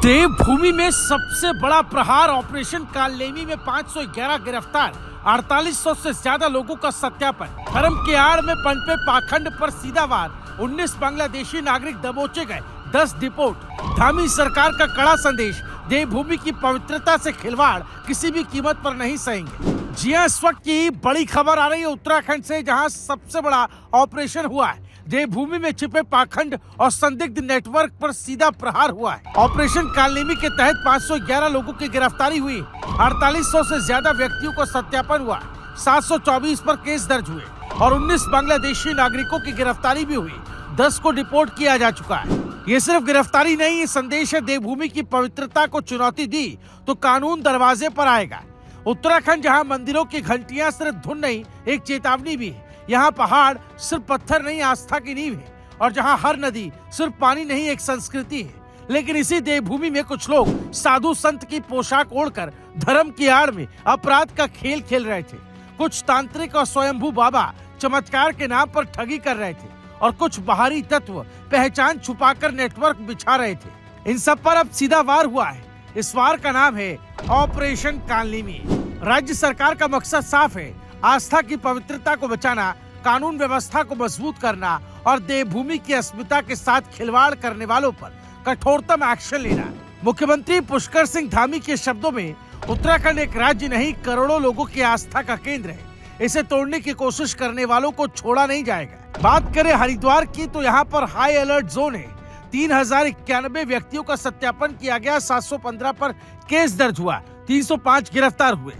देवभूमि में सबसे बड़ा प्रहार ऑपरेशन कालनेमी में 511 गिरफ्तार, 4800 से ज्यादा लोगों का सत्यापन। धर्म के आड़ में पनपे पाखंड पर सीधा वार, 19 बांग्लादेशी नागरिक दबोचे गए, 10 डिपोर्ट। धामी सरकार का कड़ा संदेश, देवभूमि की पवित्रता से खिलवाड़ किसी भी कीमत पर नहीं सहेंगे। जी हां, इस वक्त की बड़ी खबर आ रही है उत्तराखंड से, जहां सबसे बड़ा ऑपरेशन हुआ है। देवभूमि में छिपे पाखंड और संदिग्ध नेटवर्क पर सीधा प्रहार हुआ है। ऑपरेशन कालनेमी के तहत 511 लोगों की गिरफ्तारी हुई, 4800 से ज्यादा व्यक्तियों को सत्यापन हुआ, 724 पर केस दर्ज हुए और 19 बांग्लादेशी नागरिकों की गिरफ्तारी भी हुई, 10 को डिपोर्ट किया जा चुका है। ये सिर्फ गिरफ्तारी नहीं, ये संदेश है देवभूमि की पवित्रता को चुनौती दी तो कानून दरवाजे पर आएगा। उत्तराखंड जहां मंदिरों की घंटियां सिर्फ धुन नहीं, एक चेतावनी भी है। यहाँ पहाड़ सिर्फ पत्थर नहीं, आस्था की नींव है। और जहाँ हर नदी सिर्फ पानी नहीं, एक संस्कृति है। लेकिन इसी देवभूमि में कुछ लोग साधु संत की पोशाक ओढ़कर धर्म की आड़ में अपराध का खेल खेल रहे थे। कुछ तांत्रिक और स्वयंभू बाबा चमत्कार के नाम पर ठगी कर रहे थे और कुछ बाहरी तत्व पहचान छुपाकर नेटवर्क बिछा रहे थे। इन सब पर अब सीधा वार हुआ है। इस वार का नाम है ऑपरेशन कालनेमी। राज्य सरकार का मकसद साफ है, आस्था की पवित्रता को बचाना, कानून व्यवस्था को मजबूत करना और देवभूमि की अस्मिता के साथ खिलवाड़ करने वालों पर कठोरतम एक्शन लेना। मुख्यमंत्री पुष्कर सिंह धामी के शब्दों में, उत्तराखंड एक राज्य नहीं, करोड़ों लोगों की आस्था का केंद्र है। इसे तोड़ने की कोशिश करने वालों को छोड़ा नहीं जाएगा। बात करें हरिद्वार की तो यहाँ पर हाई अलर्ट जोन है। 3091 व्यक्तियों का सत्यापन किया गया, 715 पर केस दर्ज हुआ, 305 गिरफ्तार हुए।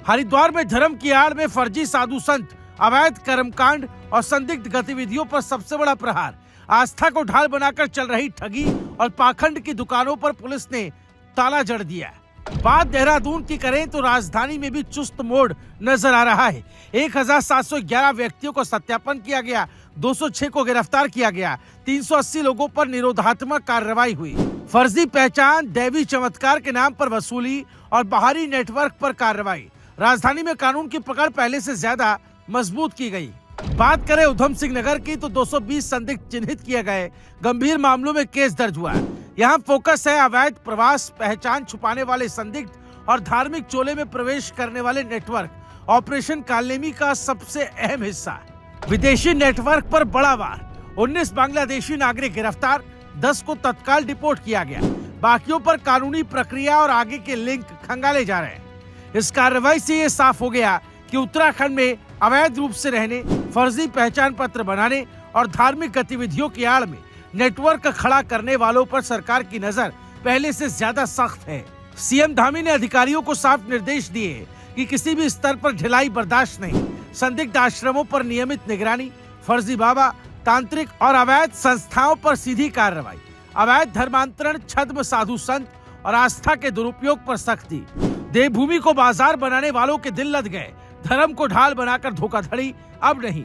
हरिद्वार में धर्म की आड़ में फर्जी साधु संत, अवैध कर्मकांड और संदिग्ध गतिविधियों पर सबसे बड़ा प्रहार। आस्था को ढाल बनाकर चल रही ठगी और पाखंड की दुकानों पर पुलिस ने ताला जड़ दिया। बात देहरादून की करें तो राजधानी में भी चुस्त मोड़ नजर आ रहा है। 1711 व्यक्तियों को सत्यापन किया गया, 206 को गिरफ्तार किया गया, 380 लोगों पर निरोधात्मक कार्रवाई हुई। फर्जी पहचान, दैवी चमत्कार के नाम पर वसूली और बाहरी नेटवर्क पर कार्रवाई। राजधानी में कानून की पकड़ पहले से ज्यादा मजबूत की गई। बात करें उधम सिंह नगर की तो 220 संदिग्ध चिन्हित किए गए, गंभीर मामलों में केस दर्ज हुआ। यहाँ फोकस है अवैध प्रवास, पहचान छुपाने वाले संदिग्ध और धार्मिक चोले में प्रवेश करने वाले नेटवर्क। ऑपरेशन कालनेमी का सबसे अहम हिस्सा विदेशी नेटवर्क पर बड़ा वार, 19 बांग्लादेशी नागरिक गिरफ्तार, 10 को तत्काल डिपोर्ट किया गया। बाकियों पर कानूनी प्रक्रिया और आगे के लिंक खंगाले जा रहे हैं। इस कार्रवाई से ये साफ हो गया कि उत्तराखंड में अवैध रूप से रहने, फर्जी पहचान पत्र बनाने और धार्मिक गतिविधियों की आड़ में नेटवर्क खड़ा करने वालों पर सरकार की नजर पहले से ज्यादा सख्त है। सीएम धामी ने अधिकारियों को साफ निर्देश दिए कि किसी भी स्तर पर ढिलाई बर्दाश्त नहीं। संदिग्ध आश्रमों पर नियमित निगरानी, फर्जी बाबा, तांत्रिक और अवैध संस्थाओं पर सीधी कार्रवाई, अवैध धर्मांतरण, छद्म साधु संत और आस्था के दुरुपयोग पर सख्ती। देवभूमि को बाजार बनाने वालों के दिल लद गए। धर्म को ढाल बनाकर धोखाधड़ी अब नहीं,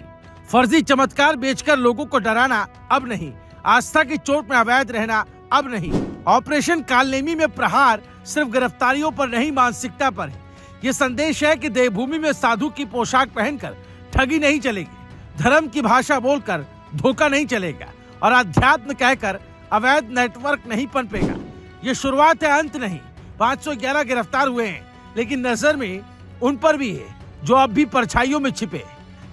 फर्जी चमत्कार बेचकर लोगों को डराना अब नहीं, आस्था की चोट में अवैध रहना अब नहीं। ऑपरेशन कालनेमी में प्रहार सिर्फ गिरफ्तारियों पर नहीं, मानसिकता पर है। ये संदेश है कि देवभूमि में साधु की पोशाक पहनकर ठगी नहीं चलेगी, धर्म की भाषा बोलकर धोखा नहीं चलेगा और अध्यात्म कहकर अवैध नेटवर्क नहीं पनपेगा। ये शुरुआत है, अंत नहीं। 511 गिरफ्तार हुए हैं, लेकिन नजर में उन पर भी है जो अब भी परछाइयों में छिपे।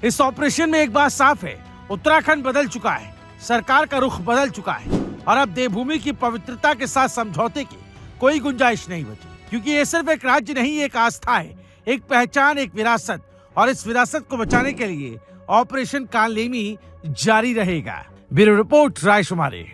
इस ऑपरेशन में एक बात साफ है, उत्तराखंड बदल चुका है, सरकार का रुख बदल चुका है और अब देवभूमि की पवित्रता के साथ समझौते की कोई गुंजाइश नहीं बची। क्योंकि ये सिर्फ एक राज्य नहीं, एक आस्था है, एक पहचान, एक विरासत। और इस विरासत को बचाने के लिए ऑपरेशन कालनेमी जारी रहेगा। Bureau report, रायशुमारी।